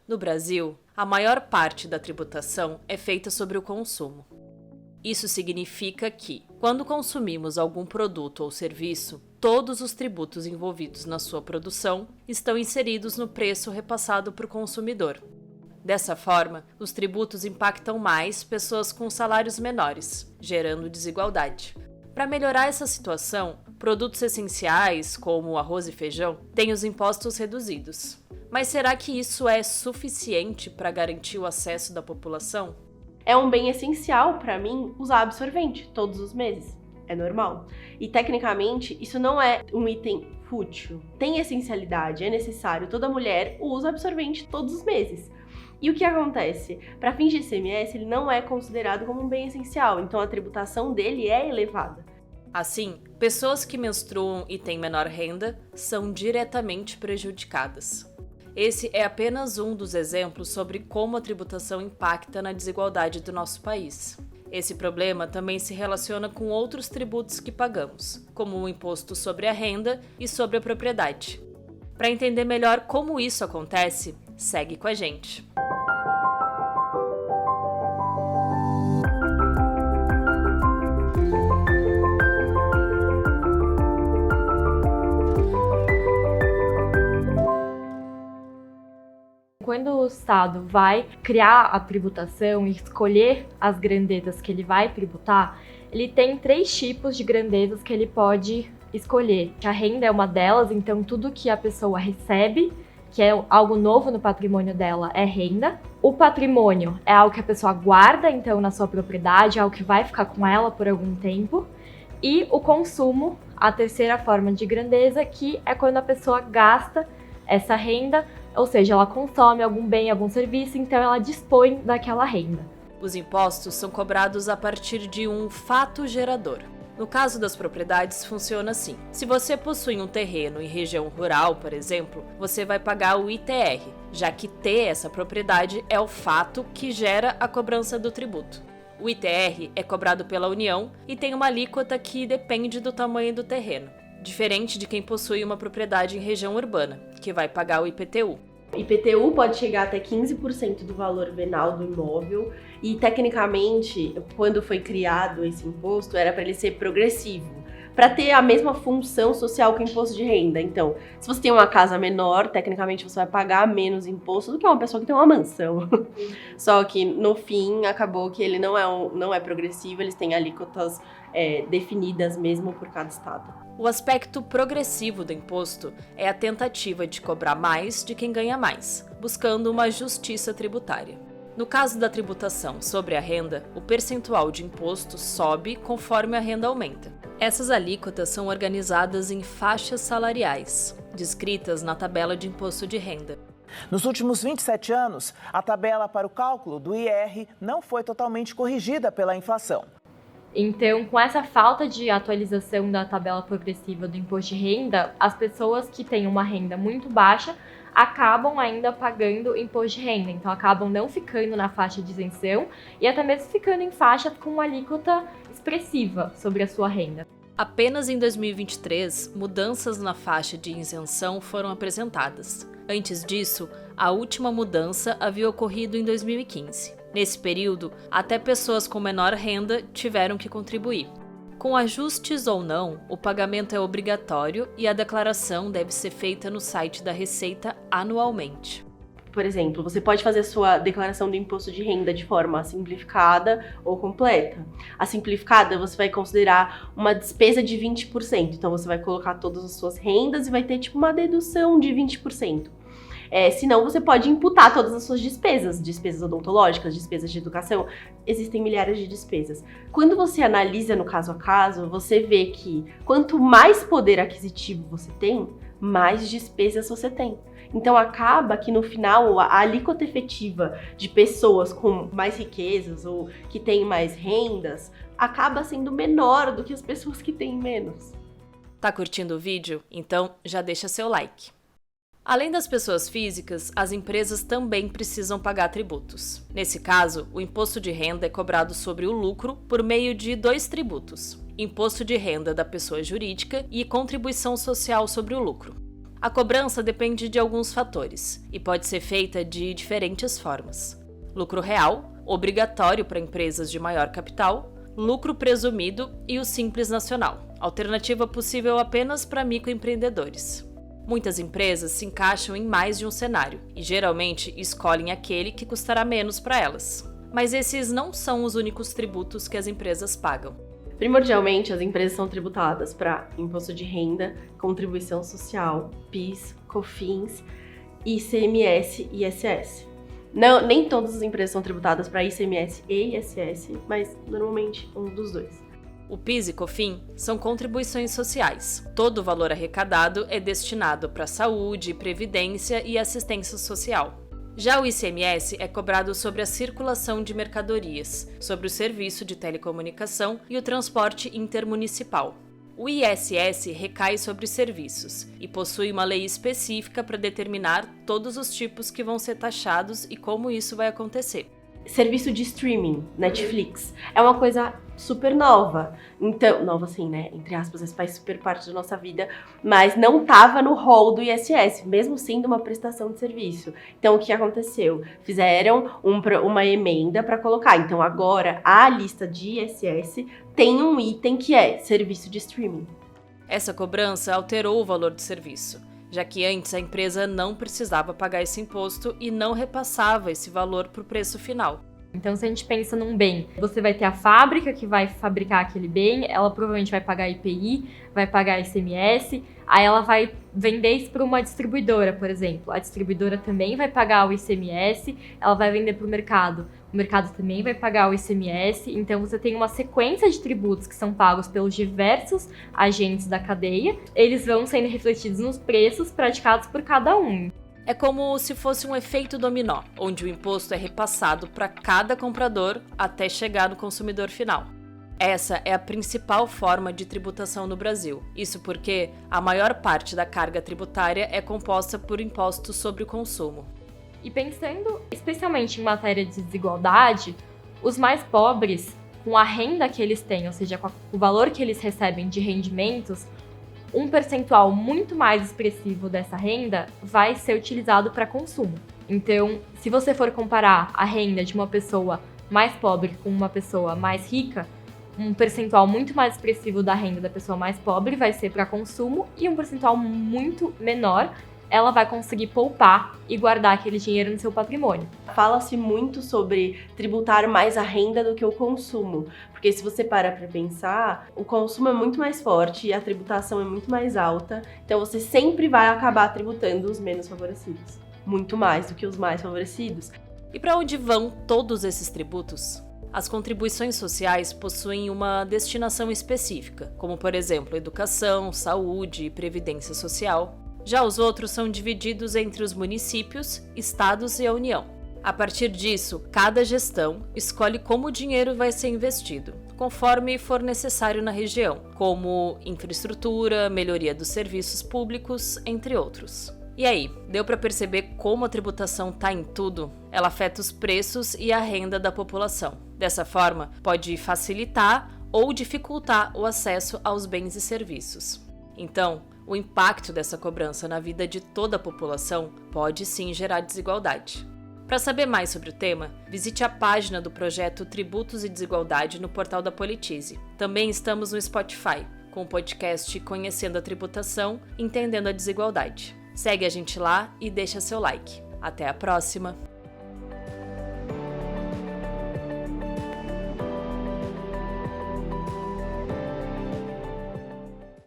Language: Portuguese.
No Brasil, a maior parte da tributação é feita sobre o consumo. Isso significa que, quando consumimos algum produto ou serviço, todos os tributos envolvidos na sua produção estão inseridos no preço repassado para o consumidor. Dessa forma, os tributos impactam mais pessoas com salários menores, gerando desigualdade. Para melhorar essa situação, produtos essenciais, como arroz e feijão, têm os impostos reduzidos. Mas será que isso é suficiente para garantir o acesso da população? É um bem essencial para mim usar absorvente todos os meses. É normal. E tecnicamente, isso não é um item fútil. Tem essencialidade, é necessário. Toda mulher usa absorvente todos os meses. E o que acontece? Para fins de ICMS, ele não é considerado como um bem essencial, então a tributação dele é elevada. Assim, pessoas que menstruam e têm menor renda são diretamente prejudicadas. Esse é apenas um dos exemplos sobre como a tributação impacta na desigualdade do nosso país. Esse problema também se relaciona com outros tributos que pagamos, como o imposto sobre a renda e sobre a propriedade. Para entender melhor como isso acontece, segue com a gente. Quando o Estado vai criar a tributação e escolher as grandezas que ele vai tributar, ele tem 3 tipos de grandezas que ele pode escolher. A renda é uma delas, então tudo que a pessoa recebe, que é algo novo no patrimônio dela, é renda. O patrimônio é algo que a pessoa guarda, então, na sua propriedade, é algo que vai ficar com ela por algum tempo. E o consumo, a terceira forma de grandeza, que é quando a pessoa gasta essa renda, ou seja, ela consome algum bem, algum serviço, então ela dispõe daquela renda. Os impostos são cobrados a partir de um fato gerador. No caso das propriedades, funciona assim. Se você possui um terreno em região rural, por exemplo, você vai pagar o ITR, já que ter essa propriedade é o fato que gera a cobrança do tributo. O ITR é cobrado pela União e tem uma alíquota que depende do tamanho do terreno, diferente de quem possui uma propriedade em região urbana, que vai pagar o IPTU. IPTU pode chegar até 15% do valor venal do imóvel e, tecnicamente, quando foi criado esse imposto, era para ele ser progressivo, para ter a mesma função social que o imposto de renda. Então, se você tem uma casa menor, tecnicamente você vai pagar menos imposto do que uma pessoa que tem uma mansão. Só que, no fim, acabou que ele não é progressivo, eles têm alíquotas definidas mesmo por cada estado. O aspecto progressivo do imposto é a tentativa de cobrar mais de quem ganha mais, buscando uma justiça tributária. No caso da tributação sobre a renda, o percentual de imposto sobe conforme a renda aumenta. Essas alíquotas são organizadas em faixas salariais, descritas na tabela de imposto de renda. Nos últimos 27 anos, a tabela para o cálculo do IR não foi totalmente corrigida pela inflação. Então, com essa falta de atualização da tabela progressiva do imposto de renda, as pessoas que têm uma renda muito baixa acabam ainda pagando imposto de renda. Então, acabam não ficando na faixa de isenção e até mesmo ficando em faixa com uma alíquota expressiva sobre a sua renda. Apenas em 2023, mudanças na faixa de isenção foram apresentadas. Antes disso, a última mudança havia ocorrido em 2015. Nesse período, até pessoas com menor renda tiveram que contribuir. Com ajustes ou não, o pagamento é obrigatório e a declaração deve ser feita no site da Receita anualmente. Por exemplo, você pode fazer a sua declaração do imposto de renda de forma simplificada ou completa. A simplificada você vai considerar uma despesa de 20%. Então você vai colocar todas as suas rendas e vai ter tipo uma dedução de 20%. Senão você pode imputar todas as suas despesas odontológicas, despesas de educação, existem milhares de despesas. Quando você analisa no caso a caso, você vê que quanto mais poder aquisitivo você tem, mais despesas você tem. Então acaba que no final a alíquota efetiva de pessoas com mais riquezas ou que têm mais rendas acaba sendo menor do que as pessoas que têm menos. Tá curtindo o vídeo? Então já deixa seu like. Além das pessoas físicas, as empresas também precisam pagar tributos. Nesse caso, o imposto de renda é cobrado sobre o lucro por meio de 2 tributos: imposto de renda da pessoa jurídica e contribuição social sobre o lucro. A cobrança depende de alguns fatores e pode ser feita de diferentes formas: lucro real, obrigatório para empresas de maior capital, lucro presumido e o Simples Nacional, alternativa possível apenas para microempreendedores. Muitas empresas se encaixam em mais de um cenário e geralmente escolhem aquele que custará menos para elas. Mas esses não são os únicos tributos que as empresas pagam. Primordialmente, as empresas são tributadas para imposto de renda, contribuição social, PIS, COFINS, ICMS e ISS. Não, nem todas as empresas são tributadas para ICMS e ISS, mas normalmente um dos dois. O PIS e COFINS são contribuições sociais. Todo o valor arrecadado é destinado para saúde, previdência e assistência social. Já o ICMS é cobrado sobre a circulação de mercadorias, sobre o serviço de telecomunicação e o transporte intermunicipal. O ISS recai sobre serviços e possui uma lei específica para determinar todos os tipos que vão ser taxados e como isso vai acontecer. Serviço de streaming, Netflix, é uma coisa super nova. Então, nova assim, né? Entre aspas, faz super parte da nossa vida, mas não estava no rol do ISS, mesmo sendo uma prestação de serviço. Então, o que aconteceu? Fizeram uma emenda para colocar. Então, agora, a lista de ISS tem um item que é serviço de streaming. Essa cobrança alterou o valor do serviço, já que antes a empresa não precisava pagar esse imposto e não repassava esse valor para o preço final. Então, se a gente pensa num bem, você vai ter a fábrica que vai fabricar aquele bem, ela provavelmente vai pagar IPI, vai pagar ICMS, aí ela vai vender isso para uma distribuidora, por exemplo. A distribuidora também vai pagar o ICMS, ela vai vender para o mercado também vai pagar o ICMS, então você tem uma sequência de tributos que são pagos pelos diversos agentes da cadeia, eles vão sendo refletidos nos preços praticados por cada um. É como se fosse um efeito dominó, onde o imposto é repassado para cada comprador até chegar no consumidor final. Essa é a principal forma de tributação no Brasil. Isso porque a maior parte da carga tributária é composta por impostos sobre o consumo. E pensando especialmente em matéria de desigualdade, os mais pobres, com a renda que eles têm, ou seja, com o valor que eles recebem de rendimentos, um percentual muito mais expressivo dessa renda vai ser utilizado para consumo. Então, se você for comparar a renda de uma pessoa mais pobre com uma pessoa mais rica, um percentual muito mais expressivo da renda da pessoa mais pobre vai ser para consumo e um percentual muito menor ela vai conseguir poupar e guardar aquele dinheiro no seu patrimônio. Fala-se muito sobre tributar mais a renda do que o consumo, porque se você parar para pensar, o consumo é muito mais forte e a tributação é muito mais alta, então você sempre vai acabar tributando os menos favorecidos, muito mais do que os mais favorecidos. E para onde vão todos esses tributos? As contribuições sociais possuem uma destinação específica, como por exemplo educação, saúde e previdência social. Já os outros são divididos entre os municípios, estados e a União. A partir disso, cada gestão escolhe como o dinheiro vai ser investido, conforme for necessário na região, como infraestrutura, melhoria dos serviços públicos, entre outros. E aí, deu para perceber como a tributação está em tudo? Ela afeta os preços e a renda da população. Dessa forma, pode facilitar ou dificultar o acesso aos bens e serviços. Então, o impacto dessa cobrança na vida de toda a população pode sim gerar desigualdade. Para saber mais sobre o tema, visite a página do projeto Tributos e Desigualdade no portal da Politize. Também estamos no Spotify, com o podcast Conhecendo a Tributação, Entendendo a Desigualdade. Segue a gente lá e deixa seu like. Até a próxima!